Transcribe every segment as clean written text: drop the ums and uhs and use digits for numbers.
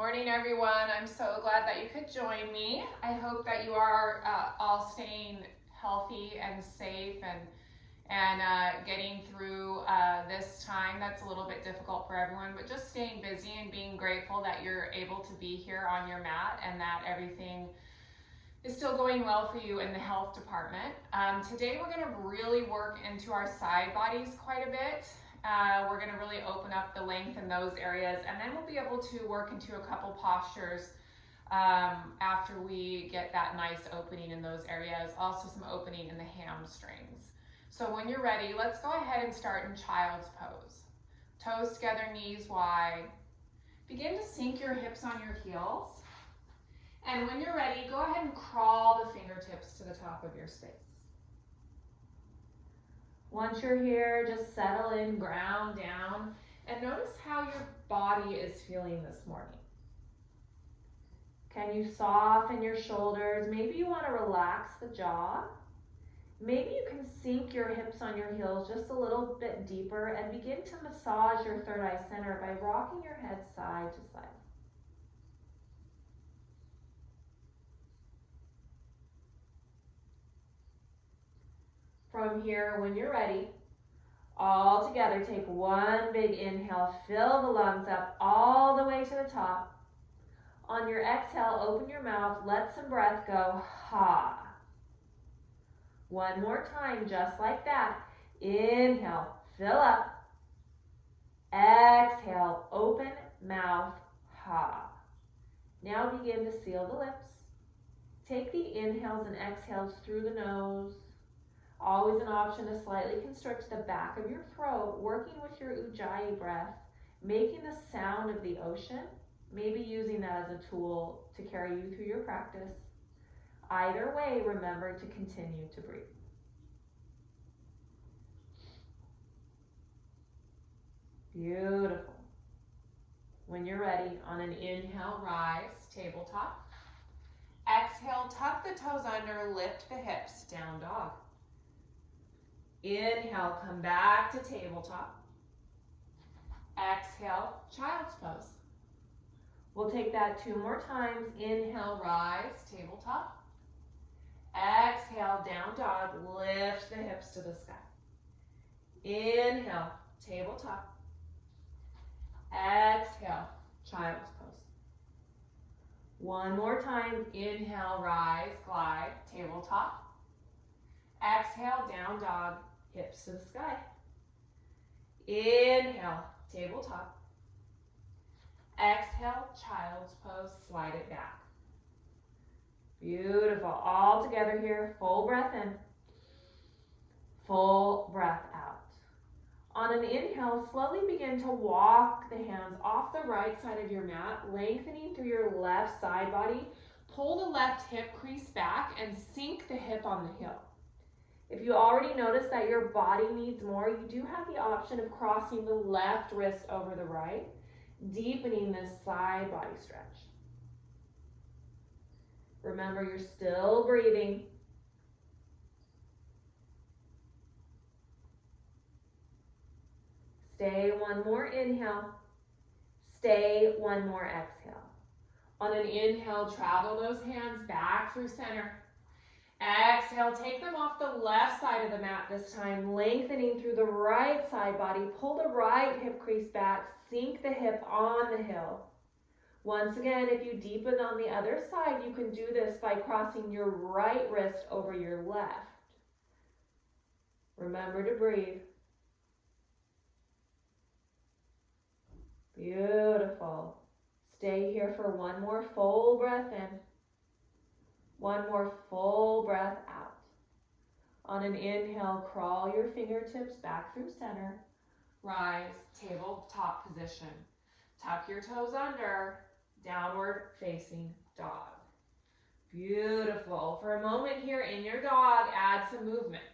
Morning, everyone. I'm so glad that you could join me. I hope that you are all staying healthy and safe and getting through this time that's a little bit difficult for everyone, but just staying busy and being grateful that you're able to be here on your mat and that everything is still going well for you in the health department. Today we're going to really work into our side bodies quite a bit. We're going to really open up the length in those areas, and then we'll be able to work into a couple postures after we get that nice opening in those areas, also some opening in the hamstrings. So when you're ready, let's go ahead and start in child's pose. Toes together, knees wide. Begin to sink your hips on your heels. And when you're ready, go ahead and crawl the fingertips to the top of your space. Once you're here, just settle in, ground down, and notice how your body is feeling this morning. Can you soften your shoulders? Maybe you want to relax the jaw. Maybe you can sink your hips on your heels just a little bit deeper and begin to massage your third eye center by rocking your head side to side. From here, when you're ready, all together, take one big inhale, fill the lungs up all the way to the top. On your exhale, open your mouth, let some breath go, ha. One more time, just like that. Inhale, fill up. Exhale, open mouth, ha. Now begin to seal the lips. Take the inhales and exhales through the nose. Always an option to slightly constrict the back of your throat, working with your ujjayi breath, making the sound of the ocean, maybe using that as a tool to carry you through your practice. Either way, remember to continue to breathe. Beautiful. When you're ready, on an inhale, rise, tabletop. Exhale, tuck the toes under, lift the hips, down dog. Inhale, come back to tabletop. Exhale, child's pose. We'll take that 2 more times. Inhale, rise, tabletop. Exhale, down dog, lift the hips to the sky. Inhale, tabletop. Exhale, child's pose. One more time. Inhale, rise, glide, tabletop. Exhale, down dog, hips to the sky. Inhale, tabletop. Exhale, child's pose, slide it back. Beautiful. All together here, full breath in, full breath out. On an inhale, slowly begin to walk the hands off the right side of your mat, lengthening through your left side body. Pull the left hip crease back and sink the hip on the heel. If you already notice that your body needs more, you do have the option of crossing the left wrist over the right, deepening this side body stretch. Remember, you're still breathing. Stay one more inhale. Stay one more exhale. On an inhale, travel those hands back through center. Exhale, take them off the left side of the mat this time, lengthening through the right side body. Pull the right hip crease back, sink the hip on the heel. Once again, if you deepen on the other side, you can do this by crossing your right wrist over your left. Remember to breathe. Beautiful. Stay here for one more full breath in. One more full breath out. On an inhale, crawl your fingertips back through center. Rise, tabletop position. Tuck your toes under, downward facing dog. Beautiful. For a moment here in your dog, add some movement.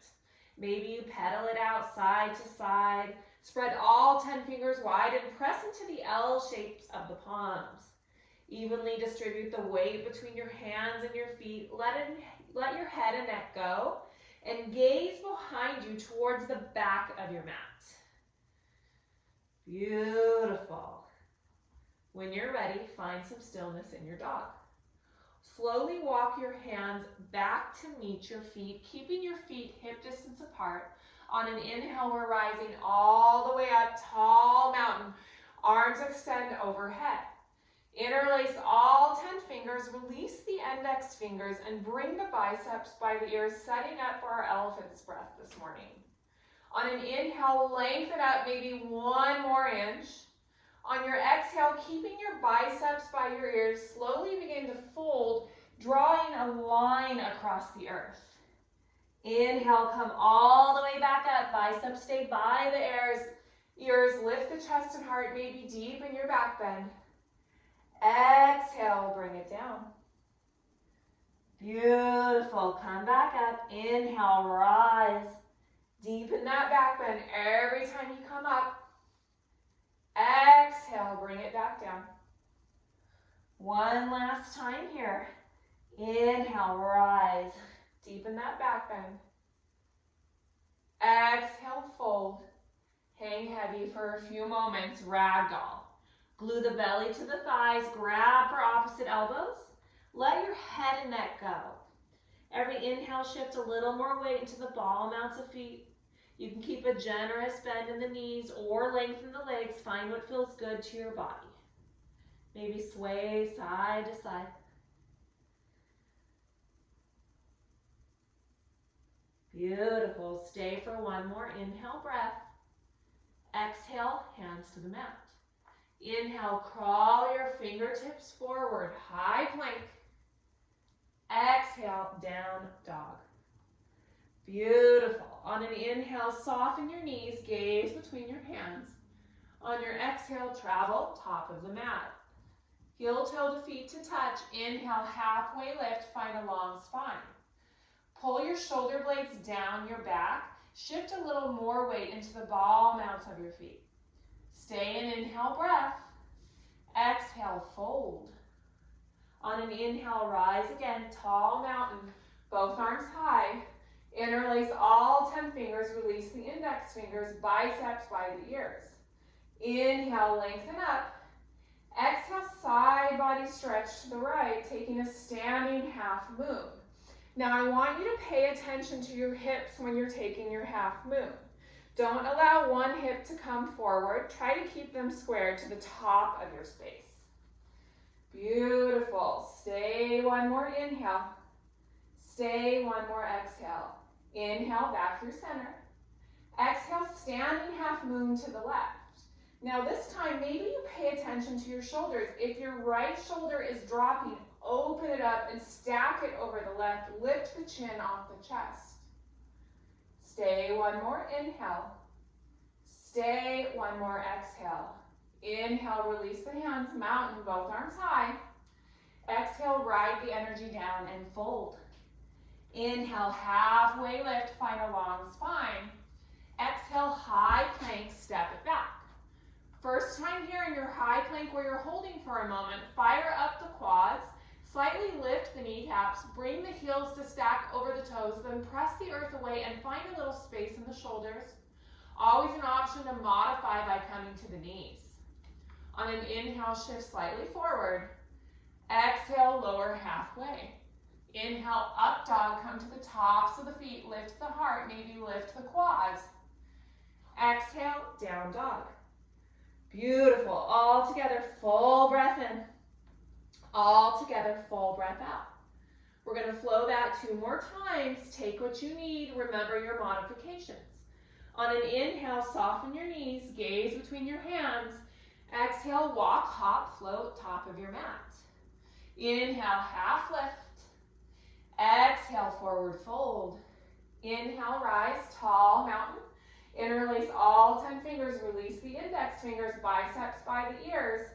Maybe you pedal it out side to side. Spread all 10 fingers wide and press into the L shapes of the palms. Evenly distribute the weight between your hands and your feet. Let your head and neck go. And gaze behind you towards the back of your mat. Beautiful. When you're ready, find some stillness in your dog. Slowly walk your hands back to meet your feet, keeping your feet hip distance apart. On an inhale, we're rising all the way up, tall mountain. Arms extend overhead. Interlace all 10 fingers, release the index fingers, and bring the biceps by the ears, setting up for our elephant's breath this morning. On an inhale, lengthen up maybe 1 more inch. On your exhale, keeping your biceps by your ears, slowly begin to fold, drawing a line across the earth. Inhale, come all the way back up. Biceps stay by the ears. Lift the chest and heart, maybe deep in your back bend. Exhale, bring it down. Beautiful. Come back up. Inhale, rise. Deepen that back bend every time you come up. Exhale, bring it back down. One last time here. Inhale, rise. Deepen that back bend. Exhale, fold. Hang heavy for a few moments, ragdoll. Glue the belly to the thighs, grab for opposite elbows. Let your head and neck go. Every inhale, shift a little more weight into the ball mounts of feet. You can keep a generous bend in the knees or lengthen the legs. Find what feels good to your body. Maybe sway side to side. Beautiful. Stay for one more inhale breath. Exhale, hands to the mat. Inhale, crawl your fingertips forward, high plank. Exhale, down dog. Beautiful. On an inhale, soften your knees, gaze between your hands. On your exhale, travel top of the mat. Heel toe to feet to touch. Inhale, halfway lift, find a long spine. Pull your shoulder blades down your back. Shift a little more weight into the ball mounts of your feet. Stay in inhale breath. Exhale, fold. On an inhale, rise again, tall mountain, both arms high. Interlace all 10 fingers, release the index fingers, biceps by the ears. Inhale, lengthen up. Exhale, side body stretch to the right, taking a standing half moon. Now I want you to pay attention to your hips when you're taking your half moon. Don't allow one hip to come forward. Try to keep them square to the top of your space. Beautiful. Stay one more inhale. Stay one more exhale. Inhale, back through center. Exhale, standing half moon to the left. Now this time, maybe you pay attention to your shoulders. If your right shoulder is dropping, open it up and stack it over the left. Lift the chin off the chest. Stay one more inhale. Stay one more exhale. Inhale, release the hands, mountain, both arms high. Exhale, ride the energy down and fold. Inhale, halfway lift, find a long spine. Exhale, high plank, step it back. First time here in your high plank where you're holding for a moment, fire up the quads, slightly lift the kneecaps, bring the heels to stack over the toes, then press the earth away and find a little space in the shoulders. Always an option to modify by coming to the knees. On an inhale, shift slightly forward. Exhale, lower halfway. Inhale, up dog, come to the tops of the feet, lift the heart, maybe lift the quads. Exhale, down dog. Beautiful. All together, full breath in. All together, full breath out. We're going to flow that 2 more times. Take what you need. Remember your modifications. On an inhale, soften your knees, gaze between your hands. Exhale, walk, hop, float, top of your mat. Inhale, half lift. Exhale, forward fold. Inhale, rise, tall mountain. Interlace all 10 fingers, release the index fingers, biceps by the ears.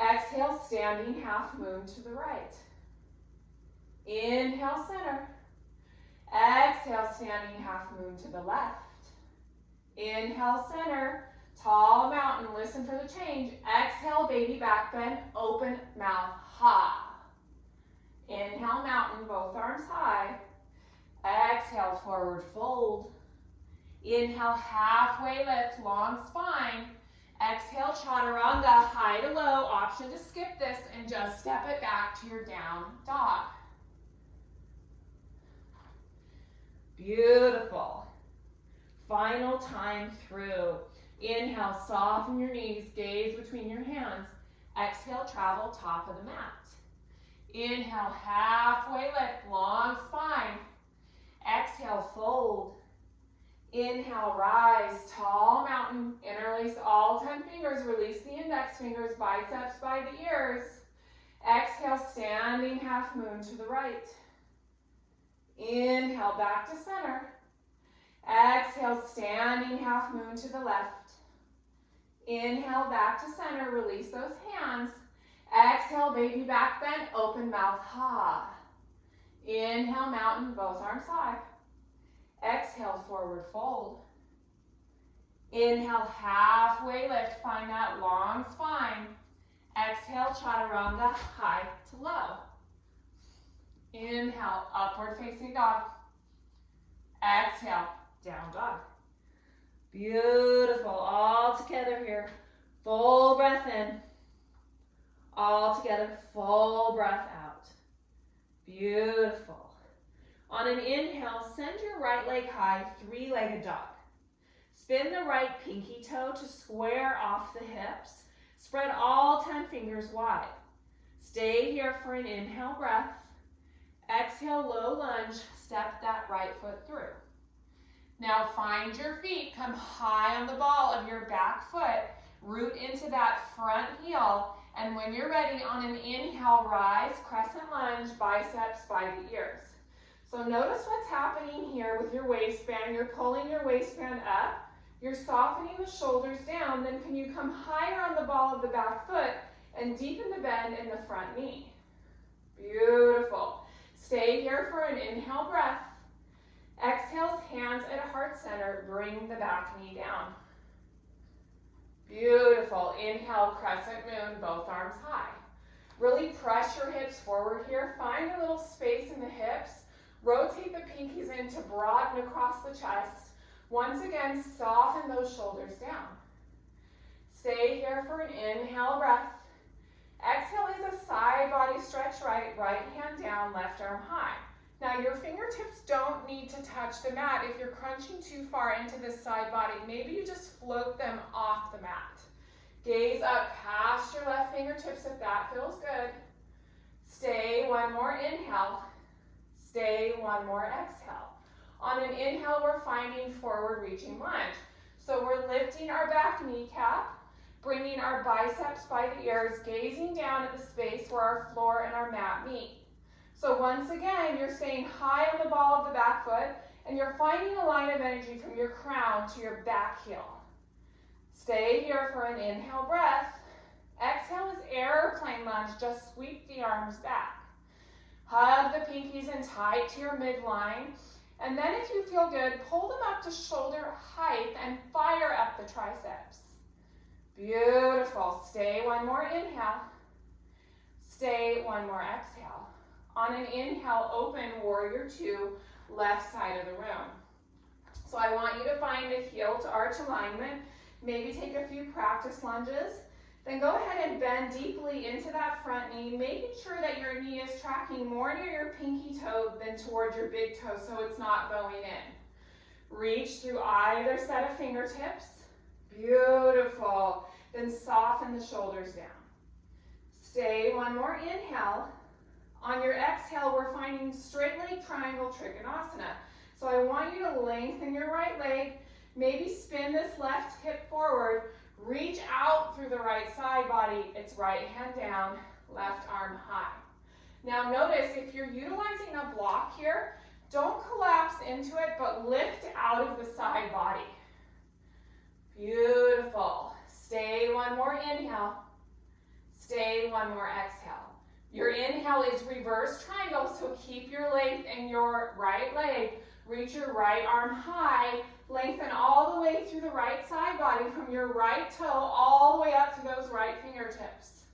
Exhale, standing half moon to the right. Inhale, center. Exhale, standing half moon to the left. Inhale, center. Tall mountain, listen for the change. Exhale, baby back bend, open mouth, ha. Inhale, mountain, both arms high. Exhale, forward fold. Inhale, halfway lift, long spine. Exhale, chaturanga, high to low. Option to skip this and just step it back to your down dog. Beautiful. Final time through. Inhale, soften your knees, gaze between your hands. Exhale, travel top of the mat. Inhale, halfway lift, long spine. Exhale, fold. Inhale, rise, tall mountain. Interlace all 10 fingers, release the index fingers, biceps by the ears. Exhale, standing half moon to the right. Inhale, back to center. Exhale, standing half moon to the left. Inhale, back to center, release those hands. Exhale, baby back bend, open mouth, ha. Inhale, mountain, both arms high. Exhale, forward fold. Inhale, halfway lift, find that long spine. Exhale, chaturanga, high to low. Inhale, upward facing dog. Exhale, down dog. Beautiful, all together here. Full breath in. All together, full breath out. Beautiful. On an inhale, send your right leg high, three-legged dog. Spin the right pinky toe to square off the hips. Spread all 10 fingers wide. Stay here for an inhale breath. Exhale, low lunge, step that right foot through. Now find your feet, come high on the ball of your back foot, root into that front heel, and when you're ready, on an inhale, rise, crescent lunge, biceps by the ears. So notice what's happening here with your waistband. You're pulling your waistband up, you're softening the shoulders down, then can you come higher on the ball of the back foot and deepen the bend in the front knee? Beautiful. Stay here for an inhale breath. Exhale, hands at heart center, bring the back knee down. Beautiful. Inhale, crescent moon, both arms high. Really press your hips forward here. Find a little space in the hips. Rotate the pinkies in to broaden across the chest. Once again, soften those shoulders down. Stay here for an inhale breath. Exhale is a side body stretch right, right hand down, left arm high. Now your fingertips don't need to touch the mat. If you're crunching too far into this side body, maybe you just float them off the mat. Gaze up past your left fingertips if that feels good. Stay, one more inhale. Stay, one more exhale. On an inhale, we're finding forward reaching lunge. So we're lifting our back kneecap, bringing our biceps by the ears, gazing down at the space where our floor and our mat meet. So once again, you're staying high on the ball of the back foot, and you're finding a line of energy from your crown to your back heel. Stay here for an inhale breath. Exhale is airplane lunge, just sweep the arms back. Hug the pinkies in tight to your midline, and then if you feel good, pull them up to shoulder height and fire up the triceps. Beautiful. Stay, one more inhale. Stay, one more exhale. On an inhale, open warrior two, left side of the room. So I want you to find a heel to arch alignment. Maybe take a few practice lunges. Then go ahead and bend deeply into that front knee, making sure that your knee is tracking more near your pinky toe than towards your big toe so it's not going in. Reach through either set of fingertips. Beautiful. Then soften the shoulders down. Stay, one more inhale. On your exhale, we're finding straight leg triangle trikonasana. So I want you to lengthen your right leg, maybe spin this left hip forward, reach out through the right side body. It's right hand down, left arm high. Now notice if you're utilizing a block here, don't collapse into it, but lift out of the side body. Beautiful. Stay, one more inhale. Stay, one more exhale. Your inhale is reverse triangle, so keep your length in your right leg. Reach your right arm high. Lengthen all the way through the right side body from your right toe all the way up to those right fingertips.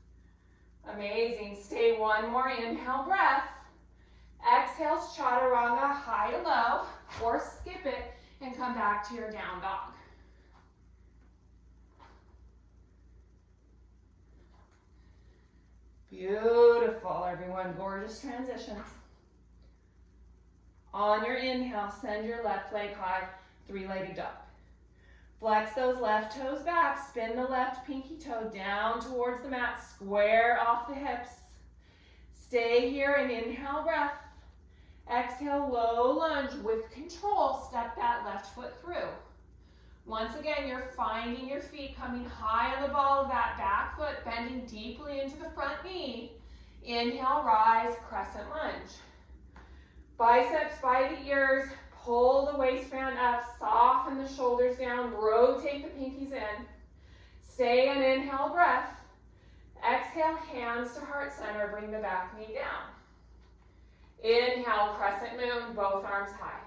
Amazing. Stay, one more inhale breath. Exhales, chaturanga, high to low, or skip it and come back to your down dog. Beautiful, everyone. Gorgeous transitions. On your inhale, send your left leg high, three-legged dog. Flex those left toes back, spin the left pinky toe down towards the mat, square off the hips. Stay here and inhale, breath. Exhale, low lunge with control, step that left foot through. Once again, you're finding your feet coming high on the ball of that back foot, bending deeply into the front knee. Inhale, rise, crescent lunge. Biceps by the ears, pull the waistband up, soften the shoulders down, rotate the pinkies in. Stay and inhale, breath. Exhale, hands to heart center, bring the back knee down. Inhale, crescent moon, both arms high.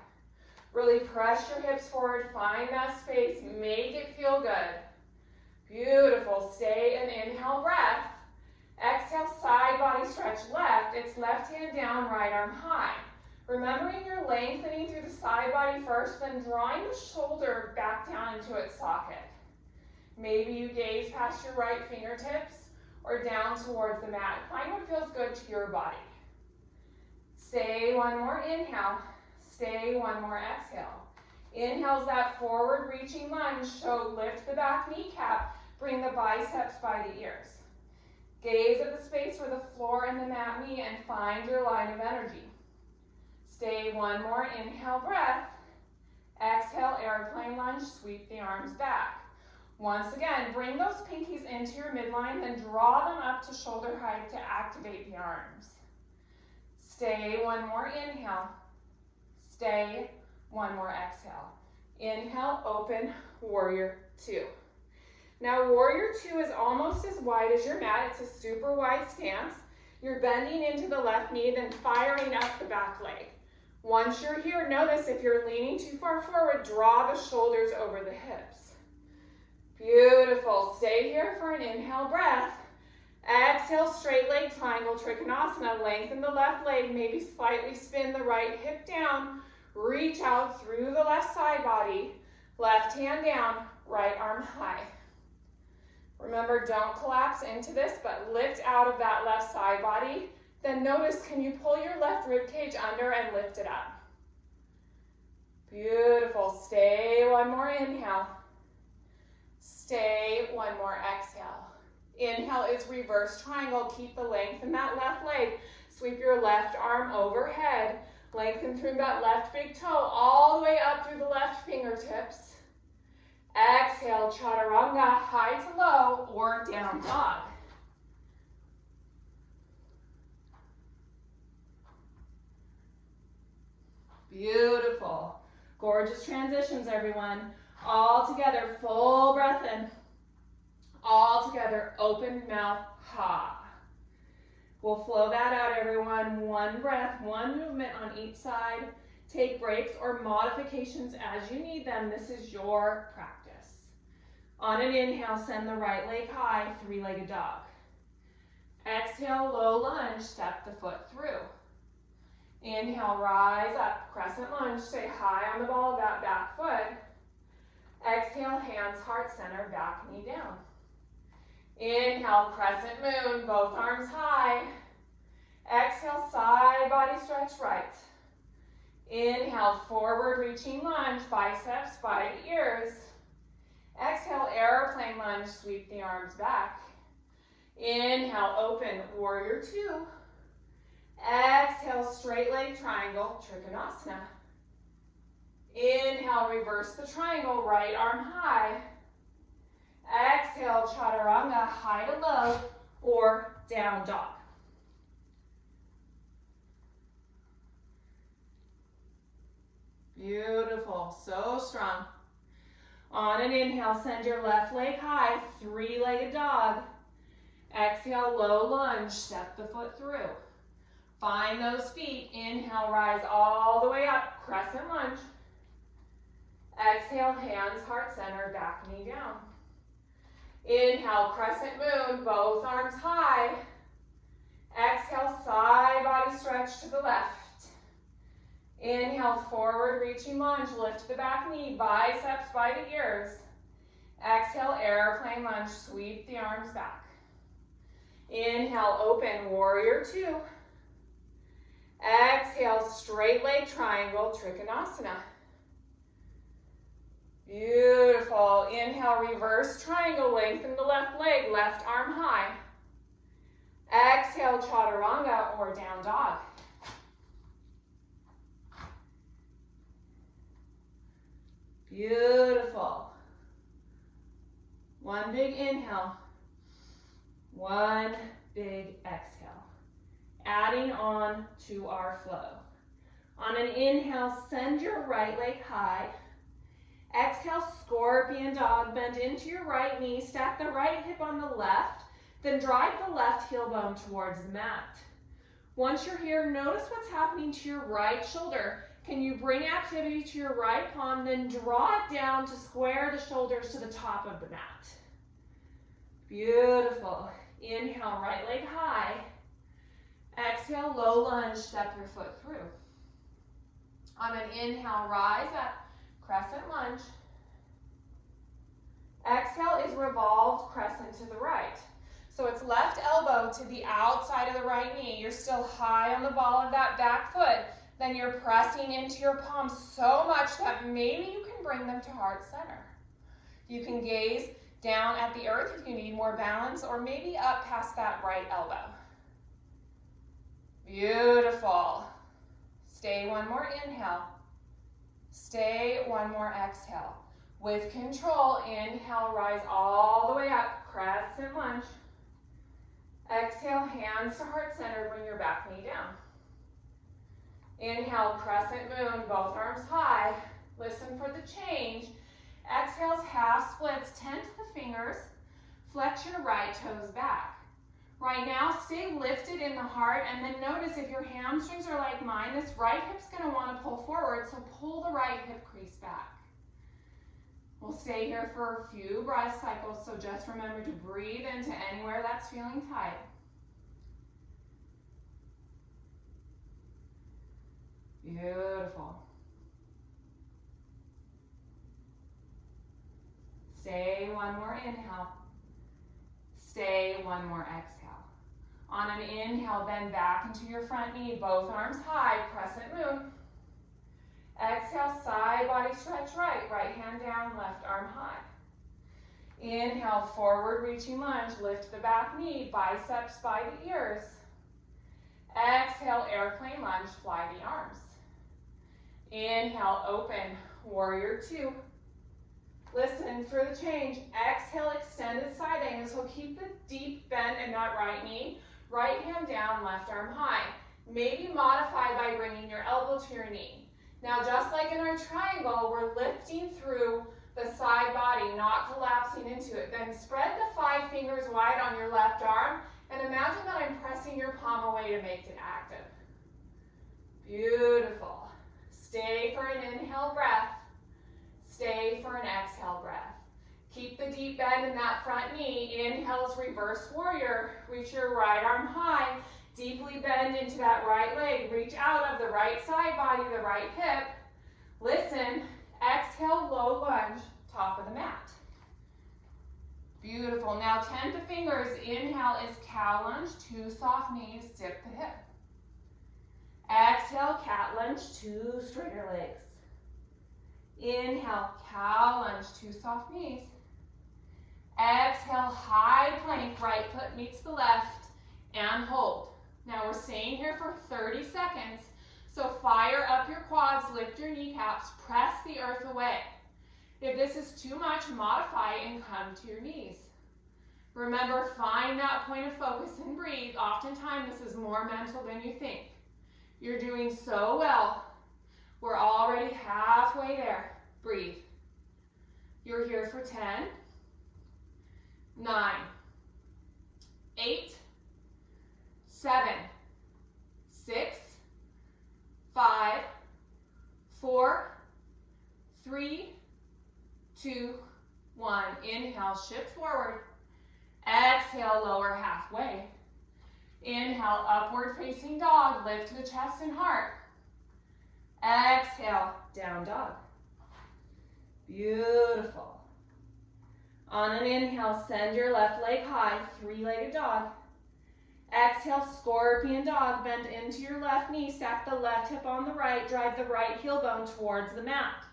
Really press your hips forward, find that space, make it feel good. Beautiful, stay and inhale, breath. Exhale, side body stretch left, it's left hand down, right arm high. Remembering you're lengthening through the side body first, then drawing the shoulder back down into its socket. Maybe you gaze past your right fingertips or down towards the mat. Find what feels good to your body. Stay one more inhale. Stay one more exhale. Inhale's that forward reaching lunge, so lift the back kneecap, bring the biceps by the ears. Gaze at the space where the floor and the mat meet and find your line of energy. Stay one more inhale, breath. Exhale, airplane lunge, sweep the arms back. Once again, bring those pinkies into your midline, then draw them up to shoulder height to activate the arms. Stay one more inhale. Stay one more exhale. Inhale, open, warrior two. Now warrior two is almost as wide as your mat. It's a super wide stance. You're bending into the left knee, then firing up the back leg. Once you're here, notice if you're leaning too far forward, draw the shoulders over the hips. Beautiful. Stay here for an inhale breath. Exhale, straight leg triangle, Trikonasana. Lengthen the left leg, maybe slightly spin the right hip down. Reach out through the left side body. Left hand down, right arm high. Remember, don't collapse into this, but lift out of that left side body. Then notice, can you pull your left rib cage under and lift it up? Beautiful. Stay one more inhale. Stay one more exhale. Inhale is reverse triangle. Keep the length in that left leg. Sweep your left arm overhead. Lengthen through that left big toe all the way up through the left fingertips. Exhale, chaturanga, high to low or down dog. Beautiful. Gorgeous transitions, everyone. All together, full breath in. All together, open mouth, ha. We'll flow that out, everyone. One breath, one movement on each side. Take breaks or modifications as you need them. This is your practice. On an inhale, send the right leg high, three-legged dog. Exhale, low lunge, step the foot through. Inhale, rise up, crescent lunge, stay high on the ball of that back foot. Exhale, hands heart center, back knee down. Inhale, crescent moon, both arms high. Exhale, side body stretch right. Inhale, forward reaching lunge, biceps by the ears. Exhale, airplane lunge, sweep the arms back. Inhale, open, warrior two. Exhale, straight leg triangle, Trikonasana. Inhale, reverse the triangle, right arm high. Exhale, chaturanga, high to low or down dog. Beautiful, so strong. On an inhale, send your left leg high, three-legged dog. Exhale, low lunge, step the foot through. Find those feet. Inhale, rise all the way up, crescent lunge. Exhale, hands heart center, back knee down. Inhale, crescent moon, both arms high. Exhale, side body stretch to the left. Inhale, forward reaching lunge, lift the back knee, biceps by the ears. Exhale, airplane lunge, sweep the arms back. Inhale, open, warrior two. Exhale, straight leg triangle, Trikonasana. Beautiful. Inhale, reverse triangle, lengthen the left leg, left arm high. Exhale, chaturanga or down dog. Beautiful. One big inhale, one big exhale. Adding on to our flow. On an inhale, send your right leg high. Exhale, scorpion dog, bend into your right knee, stack the right hip on the left, then drive the left heel bone towards the mat. Once you're here, notice what's happening to your right shoulder. Can you bring activity to your right palm, then draw it down to square the shoulders to the top of the mat. Beautiful. Inhale, right leg high. Exhale, low lunge, step your foot through. On an inhale, rise up, crescent lunge. Exhale is revolved crescent to the right. So it's left elbow to the outside of the right knee. You're still high on the ball of that back foot. Then you're pressing into your palms so much that maybe you can bring them to heart center. You can gaze down at the earth if you need more balance, or maybe up past that right elbow. Beautiful. Stay one more inhale. Stay one more exhale. With control, inhale, rise all the way up, crescent lunge. Exhale, hands to heart center, bring your back knee down. Inhale, crescent moon, both arms high. Listen for the change. Exhales, half splits, tent the fingers. Flex your right toes back. Right now, stay lifted in the heart, and then notice if your hamstrings are like mine, this right hip's gonna wanna pull forward, so pull the right hip crease back. We'll stay here for a few breath cycles, so just remember to breathe into anywhere that's feeling tight. Beautiful. Stay one more inhale. Stay one more exhale. On an inhale, bend back into your front knee, both arms high, crescent moon. Exhale, side body stretch right, right hand down, left arm high. Inhale, forward reaching lunge, lift the back knee, biceps by the ears. Exhale, airplane lunge, fly the arms. Inhale, open, warrior two. Listen for the change. Exhale, extended side angle, so keep the deep bend in that right knee. Right hand down, left arm high. Maybe modify by bringing your elbow to your knee. Now, just like in our triangle, we're lifting through the side body, not collapsing into it. Then spread the 5 fingers wide on your left arm, and imagine that I'm pressing your palm away to make it active. Beautiful. Stay for an inhale breath. Stay for an exhale breath. Keep the deep bend in that front knee. Inhale is reverse warrior. Reach your right arm high. Deeply bend into that right leg. Reach out of the right side body, the right hip. Listen. Exhale, low lunge, top of the mat. Beautiful. Now tent the fingers. Inhale is cow lunge, 2 soft knees, dip the hip. Exhale, cat lunge, 2 straighter legs. Inhale, cow lunge, 2 soft knees. Exhale, high plank, right foot meets the left, and hold. Now we're staying here for 30 seconds, so fire up your quads, lift your kneecaps, press the earth away. If this is too much, modify and come to your knees. Remember, find that point of focus and breathe. Oftentimes, this is more mental than you think. You're doing so well. We're already halfway there. Breathe. You're here for 10, 9, 8, 7, 6, 5, 4, 3, 2, 1. Inhale, shift forward. Exhale, lower halfway. Inhale, upward facing dog. Lift the chest and heart. Exhale, down dog. Beautiful. On an inhale, send your left leg high, 3-legged dog. Exhale, scorpion dog. Bend into your left knee. Stack the left hip on the right. Drive the right heel bone towards the mat.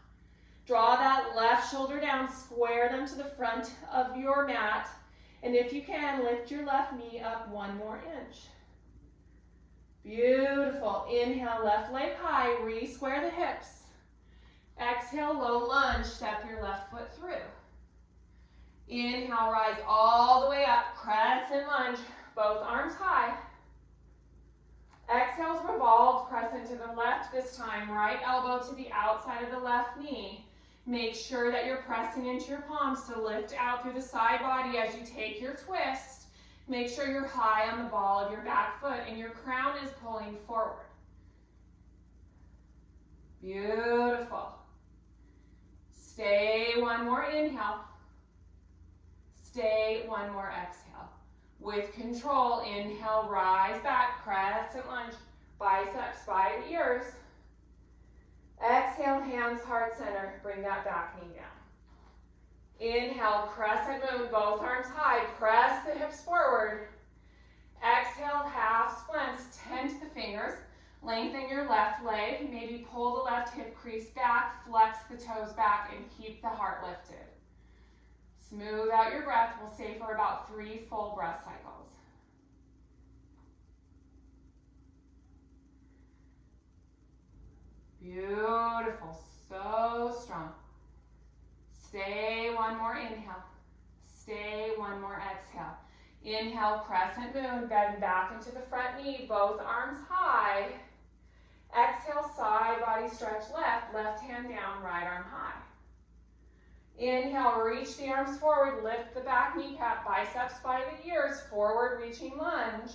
Draw that left shoulder down. Square them to the front of your mat. And if you can, lift your left knee up 1 more inch. Beautiful. Inhale, left leg high. Re-square the hips. Exhale, low lunge. Step your left foot through. Inhale, rise all the way up. Crescent lunge. Both arms high. Exhale's revolved. Crescent to the left this time. Right elbow to the outside of the left knee. Make sure that you're pressing into your palms to lift out through the side body as you take your twist. Make sure you're high on the ball of your back foot and your crown is pulling forward. Beautiful. Stay 1 more inhale. Stay 1 more exhale. With control, inhale, rise back, crescent lunge, biceps by the ears. Exhale, hands heart center, bring that back knee down. Inhale, crescent moon, both arms high, press the hips forward. Exhale, half splints, tent the fingers, lengthen your left leg, maybe pull the left hip crease back, flex the toes back, and keep the heart lifted. Smooth out your breath. We'll stay for about 3 full breath cycles. Beautiful, so strong. Stay 1 more inhale. Stay 1 more exhale. Inhale, crescent moon, bend back into the front knee, both arms high. Exhale, side body stretch left, left hand down, right arm high. Inhale, reach the arms forward, lift the back kneecap, biceps by the ears, forward reaching lunge.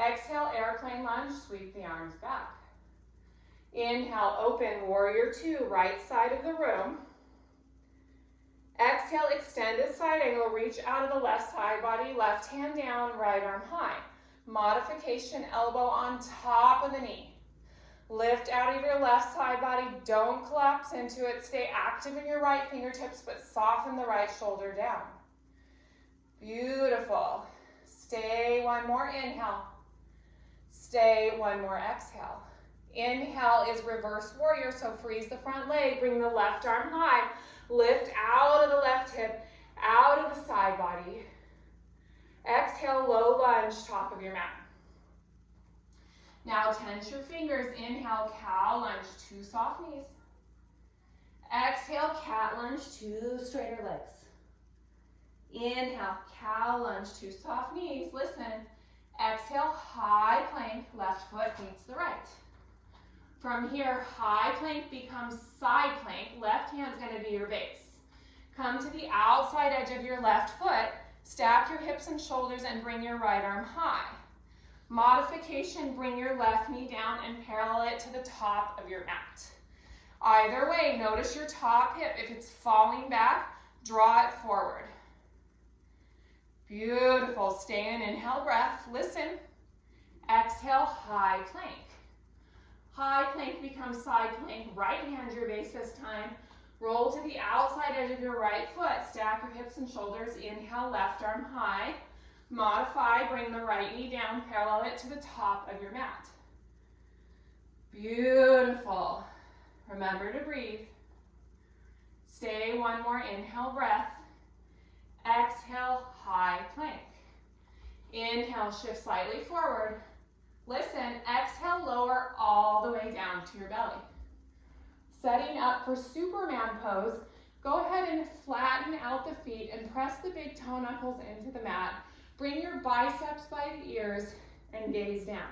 Exhale, airplane lunge, sweep the arms back. Inhale, open, warrior 2, right side of the room. Exhale, extended side angle, reach out of the left side body, left hand down, right arm high. Modification, elbow on top of the knee. Lift out of your left side body, don't collapse into it. Stay active in your right fingertips, but soften the right shoulder down. Beautiful. Stay 1 more inhale. Stay 1 more exhale. Inhale is reverse warrior, so freeze the front leg, bring the left arm high, lift out of the left hip, out of the side body. Exhale, low lunge, top of your mat. Now tense your fingers. Inhale, cow lunge, 2 soft knees. Exhale, cat lunge, 2 straighter legs. Inhale, cow lunge, 2 soft knees. Listen. Exhale, high plank, left foot meets the right. From here, high plank becomes side plank. Left hand's gonna be your base. Come to the outside edge of your left foot. Stack your hips and shoulders and bring your right arm high. Modification, bring your left knee down and parallel it to the top of your mat. Either way, notice your top hip. If it's falling back, draw it forward. Beautiful. Stay in inhale breath. Listen. Exhale, high plank. High plank becomes side plank. Right hand your base this time. Roll to the outside edge of your right foot. Stack your hips and shoulders. Inhale, left arm high. Modify, bring the right knee down, parallel it to the top of your mat. Beautiful. Remember to breathe. Stay 1 more inhale breath. Exhale, high plank. Inhale, shift slightly forward. Listen, exhale, lower all the way down to your belly. Setting up for Superman pose, go ahead and flatten out the feet and press the big toe knuckles into the mat. Bring your biceps by the ears and gaze down.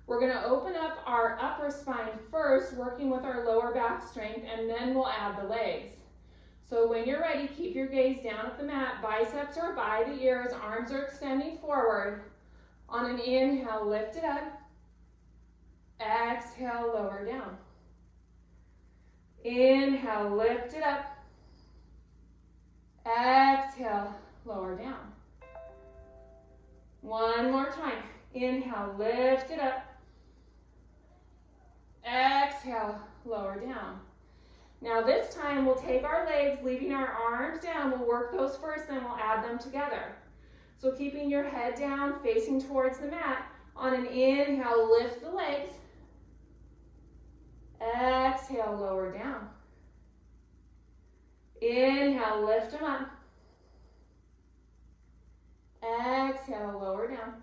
We're gonna open up our upper spine first, working with our lower back strength, and then we'll add the legs. So when you're ready, keep your gaze down at the mat. Biceps are by the ears, arms are extending forward. On an inhale, lift it up. Exhale, lower down. Inhale, lift it up. Exhale, lower down. 1 more time. Inhale, lift it up. Exhale, lower down. Now this time we'll take our legs, leaving our arms down. We'll work those first, then we'll add them together. So keeping your head down, facing towards the mat. On an inhale, lift the legs. Exhale, lower down. Inhale, lift them up. Exhale, lower down.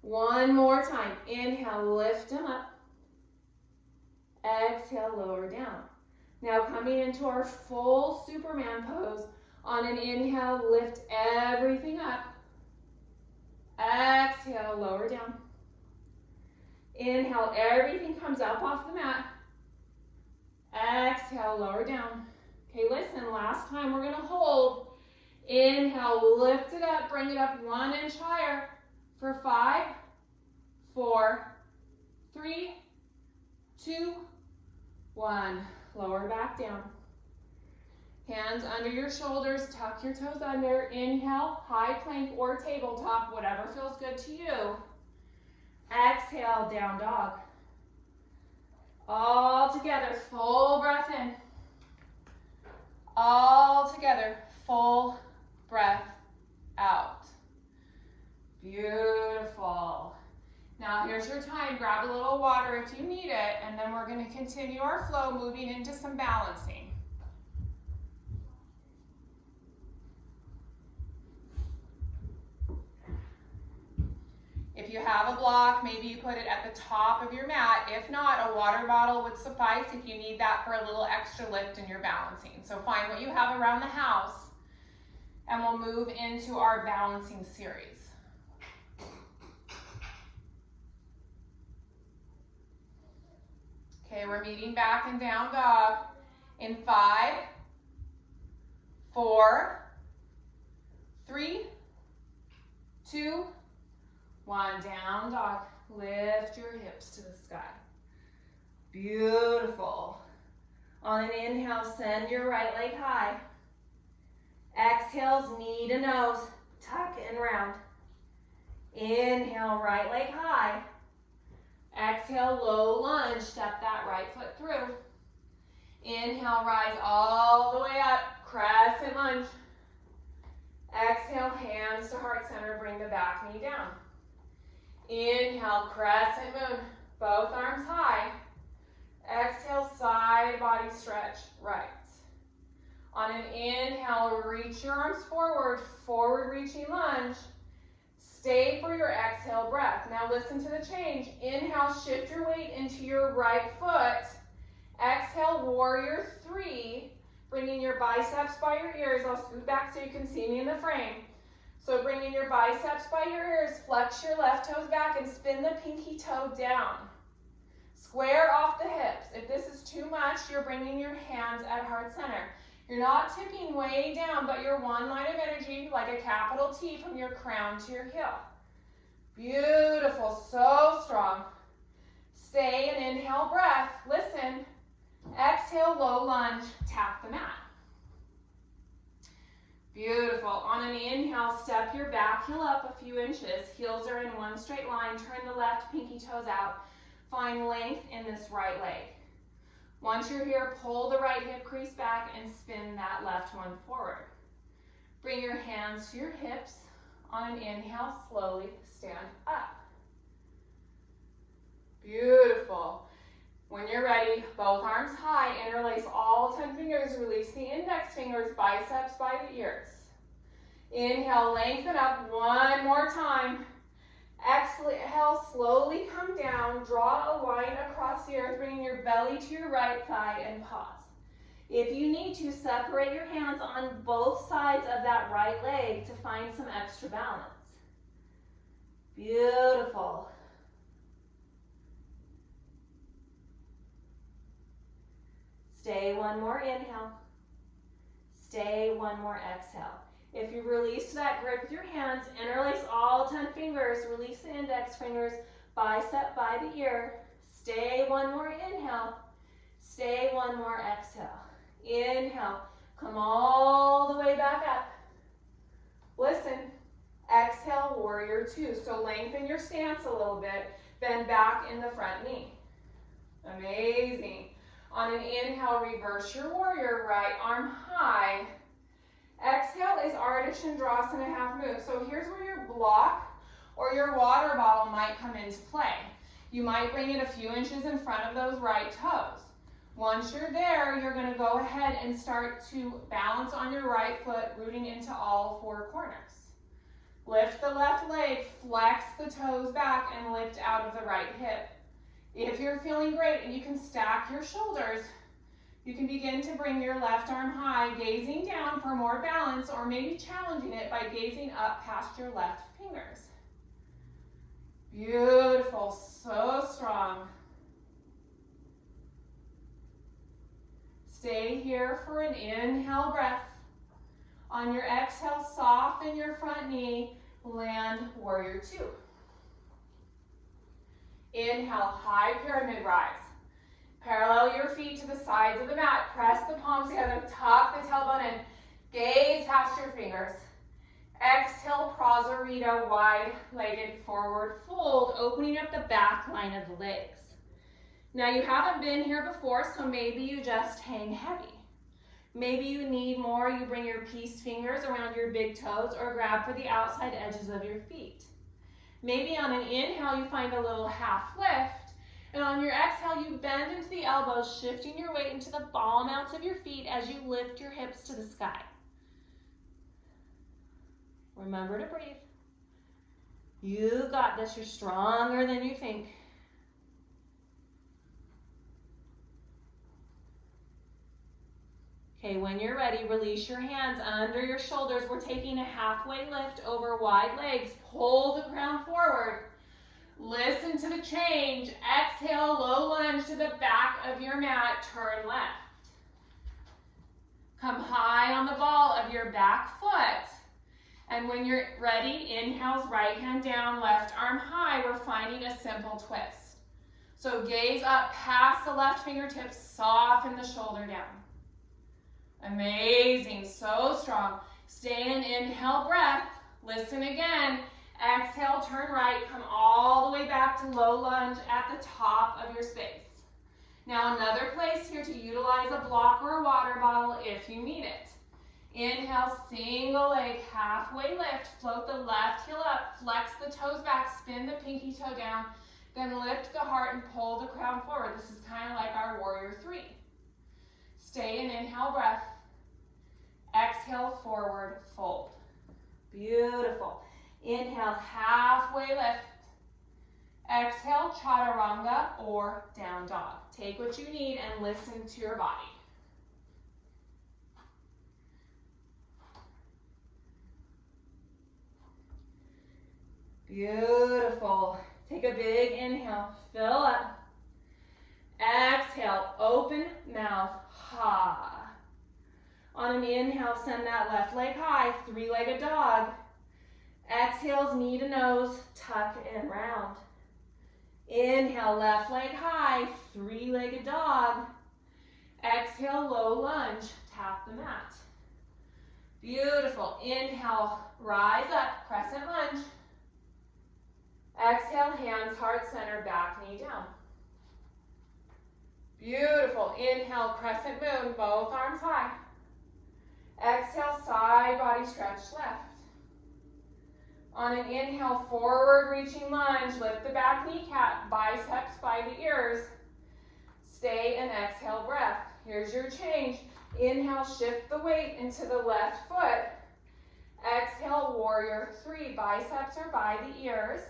One more time. Inhale, lift them up. Exhale, lower down. Now coming into our full Superman pose. On an inhale, lift everything up. Exhale, lower down. Inhale, everything comes up off the mat. Exhale, lower down. Okay, listen, last time we're gonna hold. Inhale, lift it up, bring it up 1 inch higher for 5, 4, 3, 2, 1. Lower back down. Hands under your shoulders, tuck your toes under. Inhale, high plank or tabletop, whatever feels good to you. Exhale, down dog. All together, full breath in. All together, full breath out. Beautiful. Now here's your time. Grab a little water if you need it, and then we're going to continue our flow, moving into some balancing. If you have a block, maybe you put it at the top of your mat. If not, a water bottle would suffice if you need that for a little extra lift in your balancing. So find what you have around the house, and we'll move into our balancing series. Okay, we're meeting back in down dog in 5, 4, 3, 2, 1. Down dog. Lift your hips to the sky. Beautiful. On an inhale, send your right leg high. Exhales, knee to nose, tuck and round. Inhale, right leg high. Exhale, low lunge, step that right foot through. Inhale, rise all the way up, crescent lunge. Exhale, hands to heart center, bring the back knee down. Inhale, crescent moon, both arms high. Exhale, side body stretch, right. On an inhale, reach your arms forward, forward reaching lunge. Stay for your exhale breath. Now listen to the change. Inhale, shift your weight into your right foot. Exhale, warrior 3, bringing your biceps by your ears. I'll scoot back so you can see me in the frame. So bringing your biceps by your ears, flex your left toes back and spin the pinky toe down. Square off the hips. If this is too much, you're bringing your hands at heart center. You're not tipping way down, but you're one line of energy, like a capital T, from your crown to your heel. Beautiful, so strong. Stay and inhale breath. Listen. Exhale, low lunge, tap the mat. Beautiful. On an inhale, step your back heel up a few inches. Heels are in one straight line. Turn the left pinky toes out. Find length in this right leg. Once you're here, pull the right hip crease back and spin that left one forward. Bring your hands to your hips. On an inhale, slowly stand up. Beautiful. When you're ready, both arms high, interlace all 10 fingers, release the index fingers, biceps by the ears. Inhale, lengthen up one more time. Exhale, slowly come down, draw a line across the earth, bringing your belly to your right thigh and pause. If you need to, separate your hands on both sides of that right leg to find some extra balance. Beautiful. Stay one more inhale. Stay one more exhale. If you release that grip with your hands, interlace all 10 fingers, release the index fingers, bicep by the ear. Stay one more inhale. Stay one more exhale. Inhale, come all the way back up. Listen, exhale, warrior 2. So lengthen your stance a little bit, bend back in the front knee. Amazing. On an inhale, reverse your warrior, right arm high. Exhale is artist Shandrasana half move. So here's where your block or your water bottle might come into play. You might bring it a few inches in front of those right toes. Once you're there, you're going to go ahead and start to balance on your right foot, rooting into all four corners. Lift the left leg, flex the toes back, and lift out of the right hip. If you're feeling great and you can stack your shoulders, you can begin to bring your left arm high, gazing down for more balance, or maybe challenging it by gazing up past your left fingers. Beautiful, so strong. Stay here for an inhale breath. On your exhale, soften your front knee, land warrior two. Inhale, high pyramid rise. Parallel your feet to the sides of the mat. Press the palms together, tuck the tailbone in. Gaze past your fingers. Exhale, Prasarita, wide-legged forward fold, opening up the back line of the legs. Now you haven't been here before, so maybe you just hang heavy. Maybe you need more, you bring your peace fingers around your big toes or grab for the outside edges of your feet. Maybe on an inhale you find a little half lift, and on your exhale you bend into the elbows, shifting your weight into the ball mounts of your feet as you lift your hips to the sky. Remember to breathe. You got this, you're stronger than you think. Okay, when you're ready, release your hands under your shoulders. We're taking a halfway lift over wide legs. Pull the ground forward. Listen to the change. Exhale, low lunge to the back of your mat. Turn left. Come high on the ball of your back foot. And when you're ready, inhales, right hand down, left arm high. We're finding a simple twist. So gaze up past the left fingertips, soften the shoulder down. Amazing, so strong. Stay in inhale breath. Listen again. Exhale, turn right, come all the way back to low lunge at the top of your space. Now another place here to utilize a block or a water bottle if you need it. Inhale, single leg, halfway lift. Float the left heel up, flex the toes back, spin the pinky toe down, then lift the heart and pull the crown forward. This is kind of like our warrior three. Stay in inhale breath. Exhale, forward fold. Beautiful. Inhale, halfway lift. Exhale, chaturanga or down dog. Take what you need and listen to your body. Beautiful. Take a big inhale, fill up. Exhale, open mouth, ha. On an inhale, send that left leg high, three-legged dog. Exhales, knee to nose, tuck and round. Inhale, left leg high, three-legged dog. Exhale, low lunge, tap the mat. Beautiful. Inhale, rise up, crescent lunge. Exhale, hands heart center, back knee down. Beautiful. Inhale, crescent moon, both arms high. Exhale, side body stretch left. On an inhale, forward reaching lunge, lift the back kneecap, biceps by the ears. Stay and exhale breath. Here's your change. Inhale, shift the weight into the left foot. Exhale, warrior three, biceps are by the ears.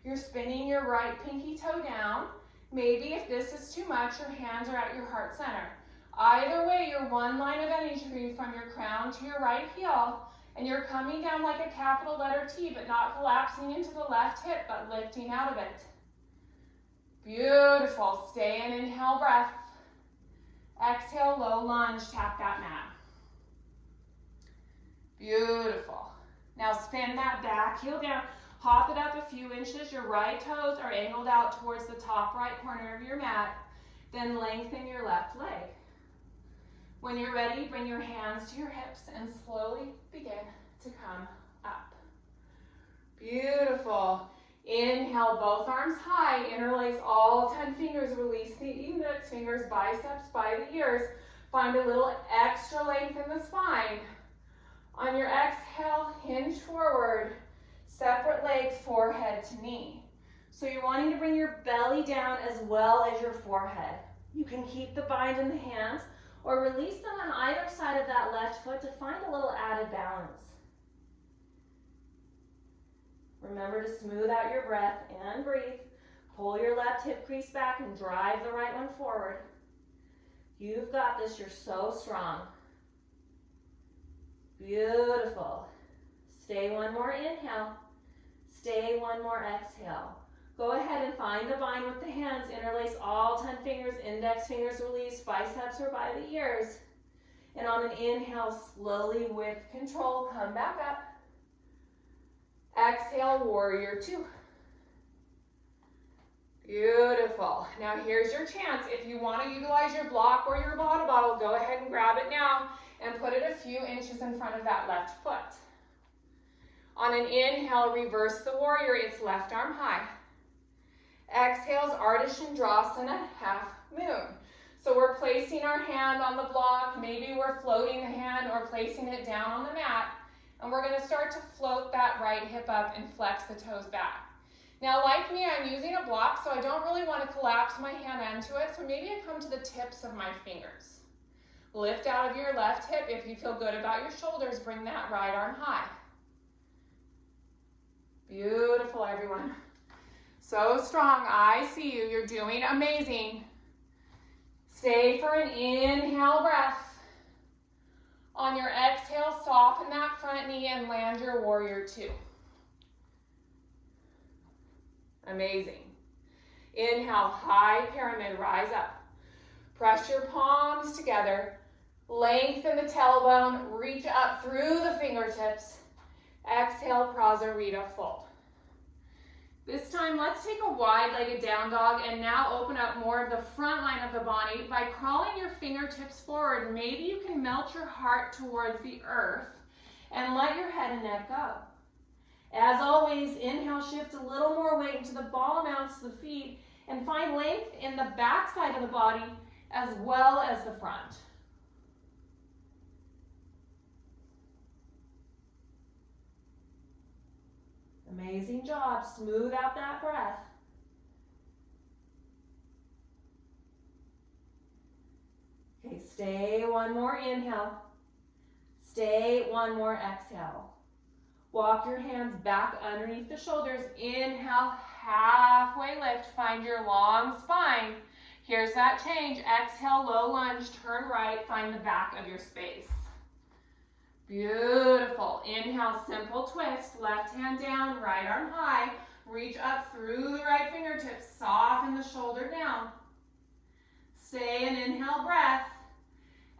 You're spinning your right pinky toe down. Maybe if this is too much, your hands are at your heart center. Either way, you're one line of energy from your crown to your right heel, and you're coming down like a capital letter T, but not collapsing into the left hip, but lifting out of it. Beautiful. Stay in inhale breath. Exhale, low lunge, tap that mat. Beautiful. Now spin that back heel down. Hop it up a few inches. Your right toes are angled out towards the top right corner of your mat. Then lengthen your left leg. When you're ready, bring your hands to your hips and slowly begin to come up. Beautiful. Inhale, both arms high. Interlace all 10 fingers. Release the index fingers, biceps by the ears. Find a little extra length in the spine. On your exhale, hinge forward, separate legs, forehead to knee. So you're wanting to bring your belly down as well as your forehead. You can keep the bind in the hands or release them on either side of that left foot to find a little added balance. Remember to smooth out your breath and breathe. Pull your left hip crease back and drive the right one forward. You've got this, you're so strong. Beautiful. Stay one more inhale. Stay one more exhale. Go ahead and find the bind with the hands. Interlace all 10 fingers, index fingers release, biceps are by the ears. And on an inhale, slowly with control, come back up. Exhale, warrior two. Beautiful. Now here's your chance. If you want to utilize your block or your water bottle, go ahead and grab it now and put it a few inches in front of that left foot. On an inhale, reverse the warrior. It's left arm high. Exhales, Ardha Chandrasana, half moon. So we're placing our hand on the block. Maybe we're floating the hand or placing it down on the mat. And we're going to start to float that right hip up and flex the toes back. Now, like me, I'm using a block, so I don't really want to collapse my hand into it. So maybe I come to the tips of my fingers. Lift out of your left hip. If you feel good about your shoulders, bring that right arm high. Beautiful, everyone. So strong. I see you. You're doing amazing. Stay for an inhale breath. On your exhale, soften that front knee and land your warrior two. Amazing. Inhale, high pyramid, rise up. Press your palms together. Lengthen the tailbone, reach up through the fingertips. Exhale, Prasarita, fold. This time, let's take a wide-legged down dog and now open up more of the front line of the body by crawling your fingertips forward. Maybe you can melt your heart towards the earth and let your head and neck go. As always, inhale, shift a little more weight into the ball mounts of the feet and find length in the back side of the body as well as the front. Amazing job. Smooth out that breath. Okay, stay one more inhale. Stay one more exhale. Walk your hands back underneath the shoulders. Inhale, halfway lift. Find your long spine. Here's that change. Exhale, low lunge. Turn right. Find the back of your space. Beautiful. Inhale, simple twist. Left hand down, right arm high. Reach up through the right fingertips. Soften the shoulder down. Stay an inhale breath.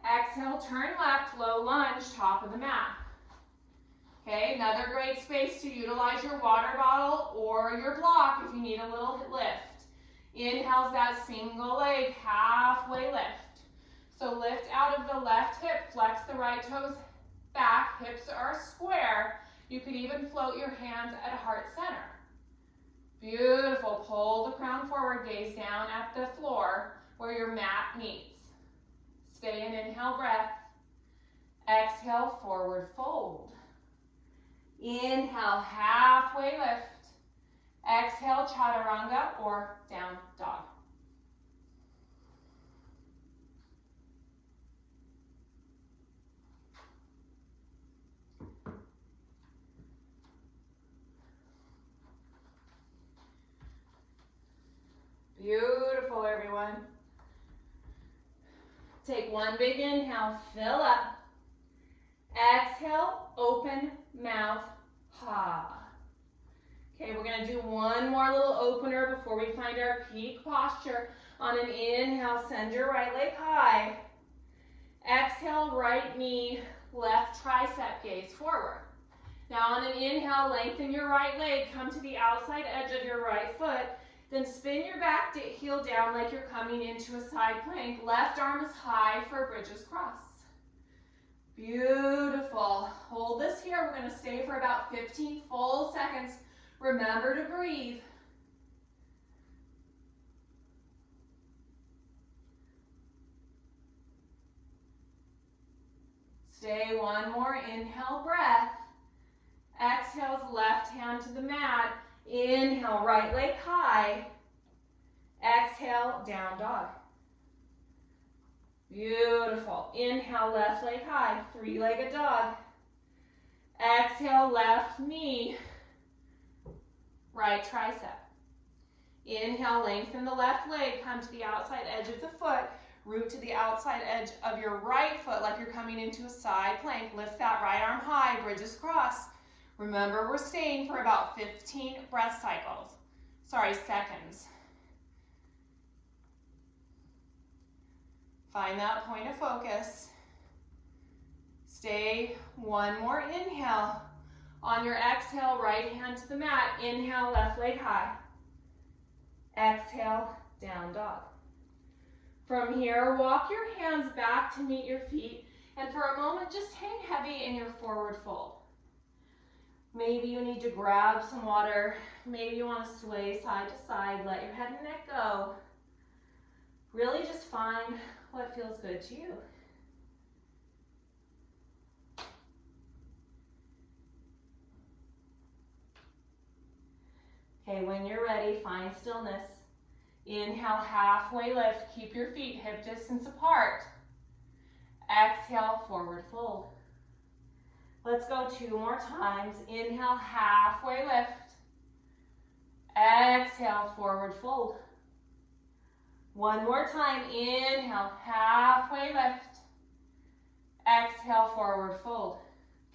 Exhale, turn left, low lunge, top of the mat. Okay, another great space to utilize your water bottle or your block if you need a little lift. Inhale's that single leg, halfway lift. So lift out of the left hip, flex the right toes back, hips are square. You could even float your hands at heart center. Beautiful. Pull the crown forward, gaze down at the floor where your mat meets. Stay an inhale breath. Exhale, forward fold. Inhale, halfway lift. Exhale, chaturanga or down dog. Beautiful, everyone. Take one big inhale, fill up. Exhale, open mouth, ha. Okay, we're gonna do one more little opener before we find our peak posture. On an inhale, send your right leg high. Exhale, right knee, left tricep, gaze forward. Now on an inhale, lengthen your right leg, come to the outside edge of your right foot. Then spin your back heel down like you're coming into a side plank. Left arm is high for a bridges cross. Beautiful. Hold this here. We're going to stay for about 15 full seconds. Remember to breathe. Stay one more, inhale, breath. Exhale's left hand to the mat. Inhale, right leg high. Exhale, down dog. Beautiful. Inhale, left leg high, three-legged dog. Exhale, left knee, right tricep. Inhale, lengthen the left leg, come to the outside edge of the foot, root to the outside edge of your right foot like you're coming into a side plank. Lift that right arm high, bridges cross. Remember, we're staying for about 15 breath cycles. Sorry, seconds. Find that point of focus. Stay one more inhale. On your exhale, right hand to the mat. Inhale, left leg high. Exhale, down dog. From here, walk your hands back to meet your feet. And for a moment, just hang heavy in your forward fold. Maybe you need to grab some water. Maybe you want to sway side to side. Let your head and neck go. Really just find what feels good to you. Okay, when you're ready, find stillness. Inhale, halfway lift. Keep your feet hip distance apart. Exhale, forward fold. Let's go 2 more times. Inhale, halfway lift. Exhale, forward fold. One more time. Inhale, halfway lift. Exhale, forward fold.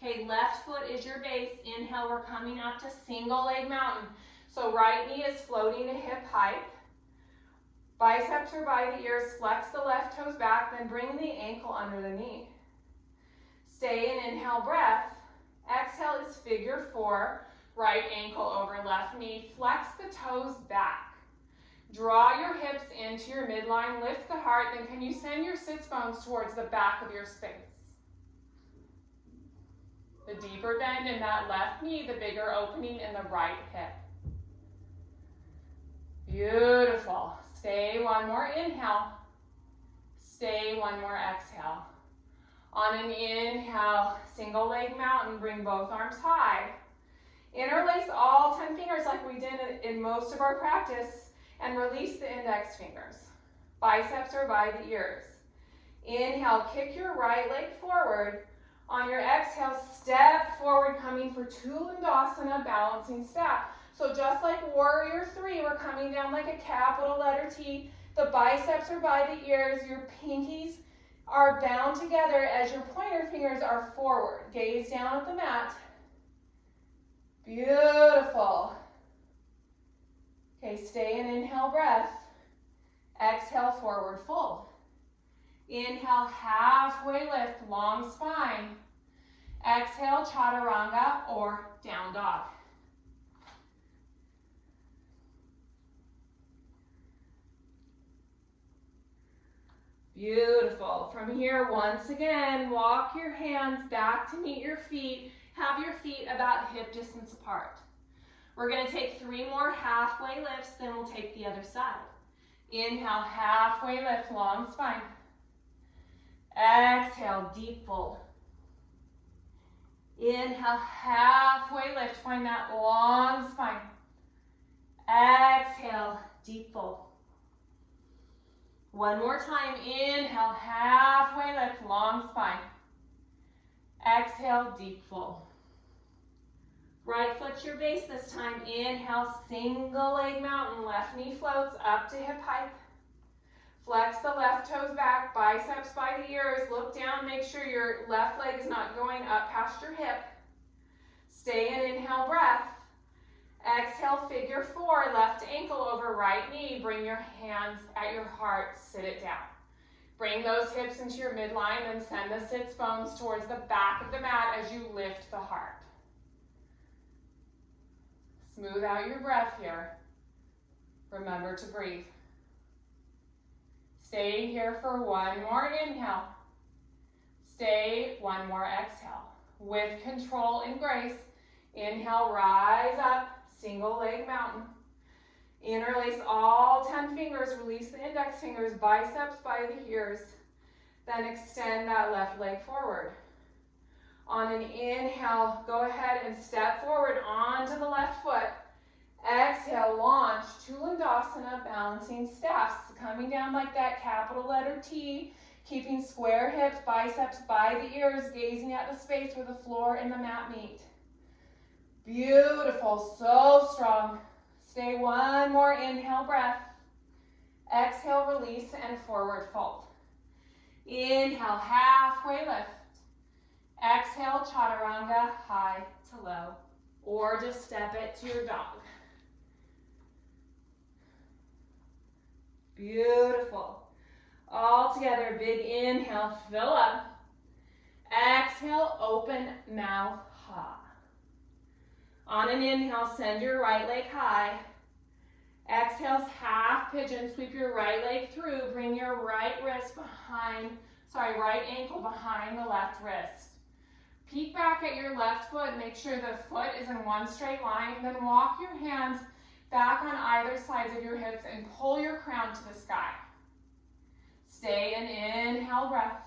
Okay, left foot is your base. Inhale, we're coming up to single leg mountain. So right knee is floating to hip height. Biceps are by the ears. Flex the left toes back, then bring the ankle under the knee. Stay in inhale, breath. Exhale is figure 4. Right ankle over left knee. Flex the toes back. Draw your hips into your midline. Lift the heart. Then can you send your sits bones towards the back of your space? The deeper bend in that left knee, the bigger opening in the right hip. Beautiful. Stay one more inhale. Stay one more exhale. On an inhale, single leg mountain, bring both arms high. Interlace all 10 fingers like we did in most of our practice and release the index fingers. Biceps are by the ears. Inhale, kick your right leg forward. On your exhale, step forward, coming for Tulandasana, balancing step. So just like Warrior 3, we're coming down like a capital letter T. The biceps are by the ears. Your pinkies are bound together as your pointer fingers are forward. Gaze down at the mat. Beautiful. Okay, stay in inhale, breath. Exhale, forward fold. Inhale, halfway lift, long spine. Exhale, chaturanga or down dog. Beautiful. From here, once again, walk your hands back to meet your feet. Have your feet about hip distance apart. We're going to take 3 more halfway lifts, then we'll take the other side. Inhale, halfway lift, long spine. Exhale, deep fold. Inhale, halfway lift, find that long spine. Exhale, deep fold. One more time, inhale, halfway lift, long spine. Exhale, deep fold. Right foot's your base this time. Inhale, single leg mountain, left knee floats up to hip height. Flex the left toes back, biceps by the ears. Look down, make sure your left leg is not going up past your hip. Stay in inhale, breath. Exhale, figure 4, left ankle over right knee. Bring your hands at your heart, sit it down. Bring those hips into your midline and send the sits bones towards the back of the mat as you lift the heart. Smooth out your breath here. Remember to breathe. Stay here for 1 more inhale. Stay 1 more exhale. With control and grace, inhale, rise up. Single leg mountain. Interlace all 10 fingers, release the index fingers, biceps by the ears. Then extend that left leg forward. On an inhale, go ahead and step forward onto the left foot. Exhale, launch, Tulandasana, balancing steps. Coming down like that capital letter T, keeping square hips, biceps by the ears, gazing at the space where the floor and the mat meet. Beautiful, so strong. Stay one more inhale breath. Exhale, release, and forward fold. Inhale, halfway lift. Exhale, chaturanga, high to low. Or just step it to your dog. Beautiful. All together, big inhale, fill up. Exhale, open mouth, ha. On an inhale, send your right leg high. Exhale's half pigeon, sweep your right leg through, bring your right ankle behind the left wrist. Peek back at your left foot, make sure the foot is in one straight line, then walk your hands back on either sides of your hips and pull your crown to the sky. Stay an inhale breath.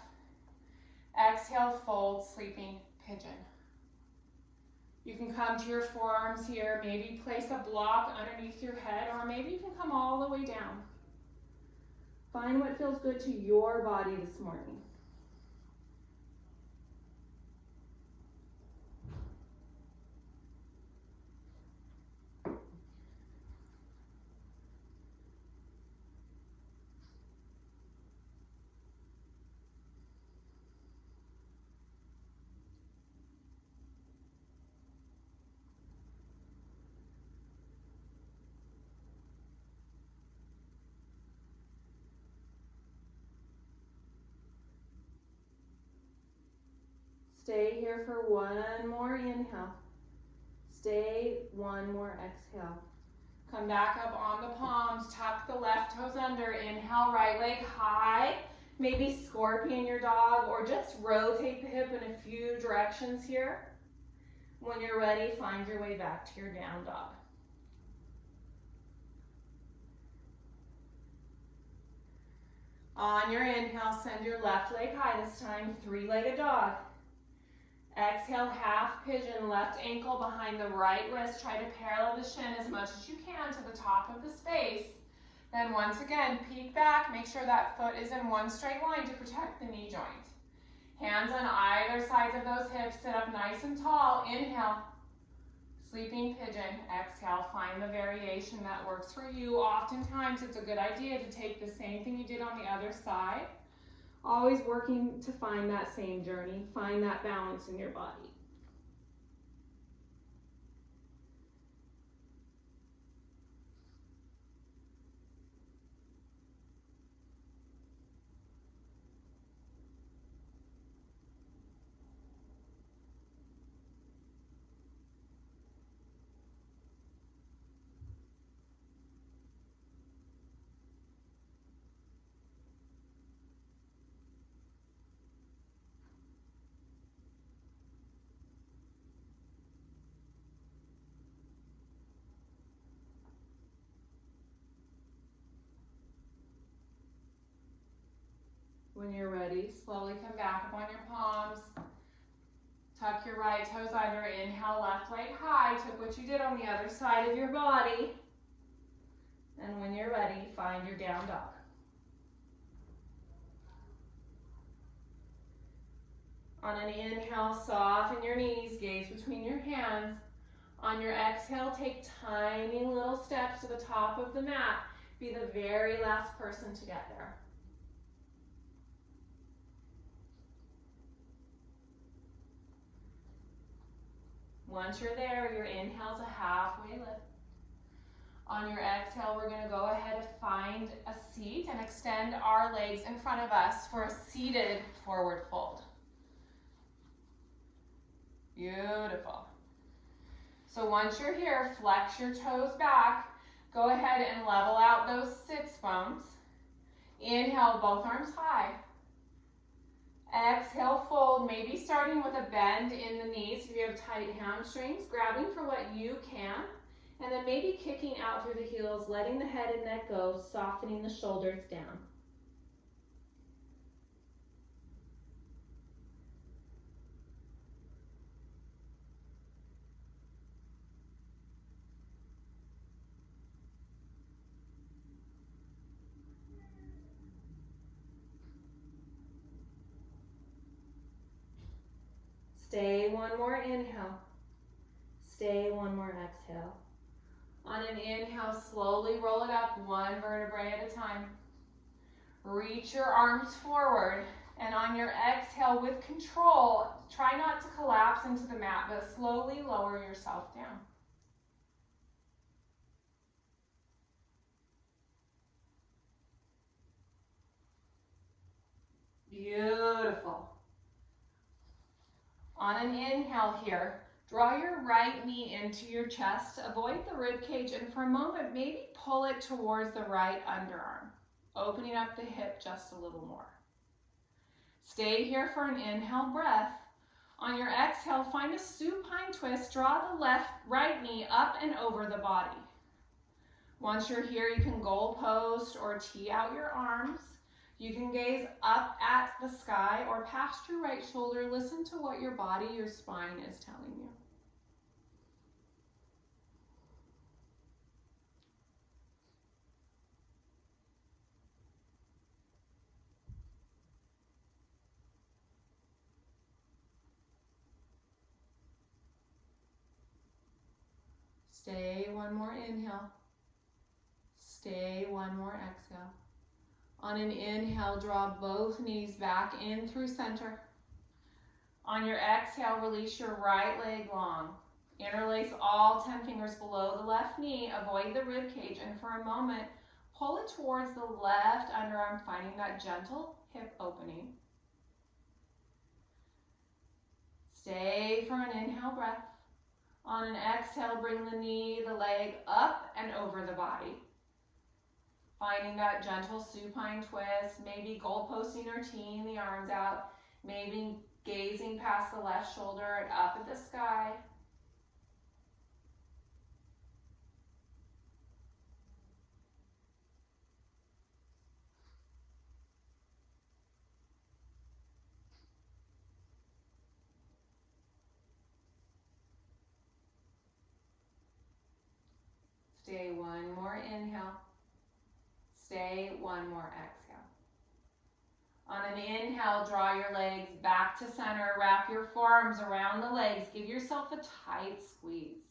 Exhale, fold, sleeping pigeon. You can come to your forearms here, maybe place a block underneath your head, or maybe you can come all the way down. Find what feels good to your body this morning. Stay here for one more inhale. Stay one more exhale. Come back up on the palms, tuck the left toes under, inhale, right leg high, maybe scorpion your dog, or just rotate the hip in a few directions here. When you're ready, find your way back to your down dog. On your inhale, send your left leg high, this time three-legged dog. Exhale, half pigeon, left ankle behind the right wrist. Try to parallel the shin as much as you can to the top of the space. Then once again, peek back, make sure that foot is in one straight line to protect the knee joint. Hands on either sides of those hips, sit up nice and tall. Inhale, sleeping pigeon. Exhale, find the variation that works for you. Oftentimes, it's a good idea to take the same thing you did on the other side. Always working to find that same journey, find that balance in your body. When you're ready, slowly come back up on your palms. Tuck your right toes under. Inhale, left leg high. Took what you did on the other side of your body. And when you're ready, find your down dog. On an inhale, soften your knees, gaze between your hands. On your exhale, take tiny little steps to the top of the mat. Be the very last person to get there. Once you're there, your inhale's a halfway lift. On your exhale, we're going to go ahead and find a seat and extend our legs in front of us for a seated forward fold. Beautiful. So once you're here, flex your toes back. Go ahead and level out those sits bones. Inhale, both arms high. Exhale, fold, maybe starting with a bend in the knees if you have tight hamstrings, grabbing for what you can, and then maybe kicking out through the heels, letting the head and neck go, softening the shoulders down. Stay one more inhale. Stay one more exhale. On an inhale, slowly roll it up one vertebrae at a time. Reach your arms forward, and on your exhale with control, try not to collapse into the mat, but slowly lower yourself down. Beautiful. On an inhale here, draw your right knee into your chest, avoid the rib cage, and for a moment, maybe pull it towards the right underarm, opening up the hip just a little more. Stay here for an inhale breath. On your exhale, find a supine twist. Draw the right knee up and over the body. Once you're here, you can goal post or tee out your arms. You can gaze up at the sky or past your right shoulder. Listen to what your body, your spine is telling you. Stay one more inhale. Stay one more exhale. On an inhale, draw both knees back in through center. On your exhale, release your right leg long. Interlace all 10 fingers below the left knee. Avoid the rib cage, and for a moment, pull it towards the left underarm, finding that gentle hip opening. Stay for an inhale breath. On an exhale, bring the leg up and over the body. Finding that gentle supine twist, maybe goal posting or teeing the arms out, maybe gazing past the left shoulder and up at the sky. Stay one more inhale. Stay one more exhale. On an inhale, draw your legs back to center. Wrap your forearms around the legs. Give yourself a tight squeeze.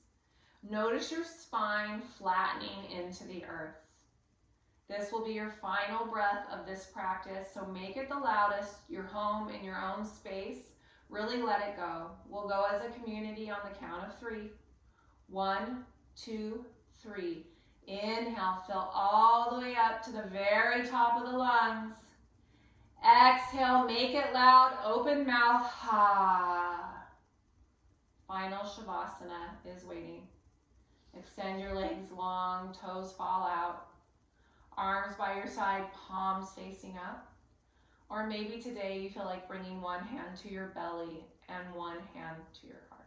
Notice your spine flattening into the earth. This will be your final breath of this practice, so make it the loudest. You're home in your own space. Really let it go. We'll go as a community on the count of 3. 1, 2, 3. Inhale, fill all the way up to the very top of the lungs. Exhale, make it loud, open mouth, ha. Final Shavasana is waiting. Extend your legs long, toes fall out. Arms by your side, palms facing up. Or maybe today you feel like bringing one hand to your belly and one hand to your heart.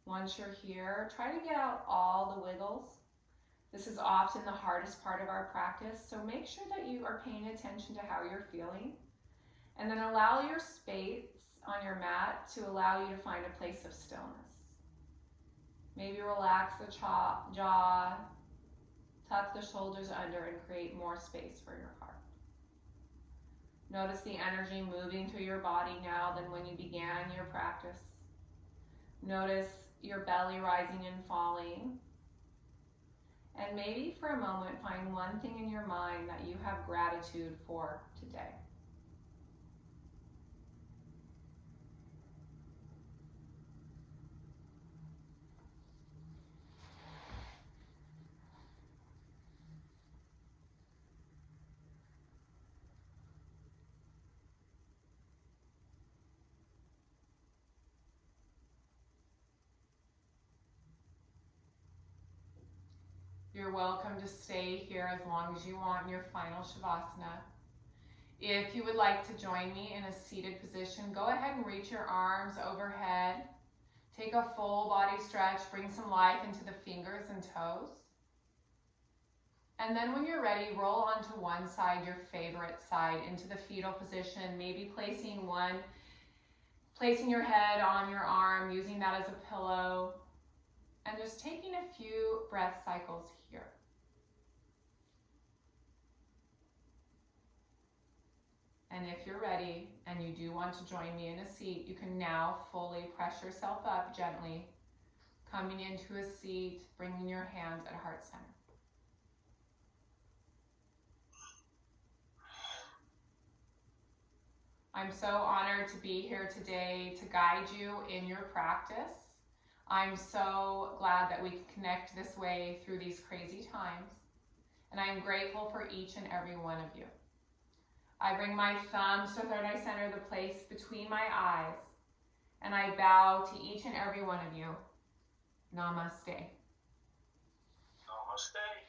Once you're here, try to get out all the wiggles. This is often the hardest part of our practice, so make sure that you are paying attention to how you're feeling. And then allow your space on your mat to allow you to find a place of stillness. Maybe relax the jaw, tuck the shoulders under, and create more space for your heart. Notice the energy moving through your body now than when you began your practice. Notice your belly rising and falling. And maybe for a moment, find one thing in your mind that you have gratitude for today. You're welcome to stay here as long as you want in your final Shavasana. If you would like to join me in a seated position, go ahead and reach your arms overhead. Take a full body stretch, bring some life into the fingers and toes. And then when you're ready, roll onto one side, your favorite side, into the fetal position, maybe placing your head on your arm, using that as a pillow. And just taking a few breath cycles here. And if you're ready and you do want to join me in a seat, you can now fully press yourself up gently, coming into a seat, bringing your hands at heart center. I'm so honored to be here today to guide you in your practice. I'm so glad that we can connect this way through these crazy times. And I'm grateful for each and every one of you. I bring my thumbs to third eye center, the place between my eyes, and I bow to each and every one of you. Namaste. Namaste.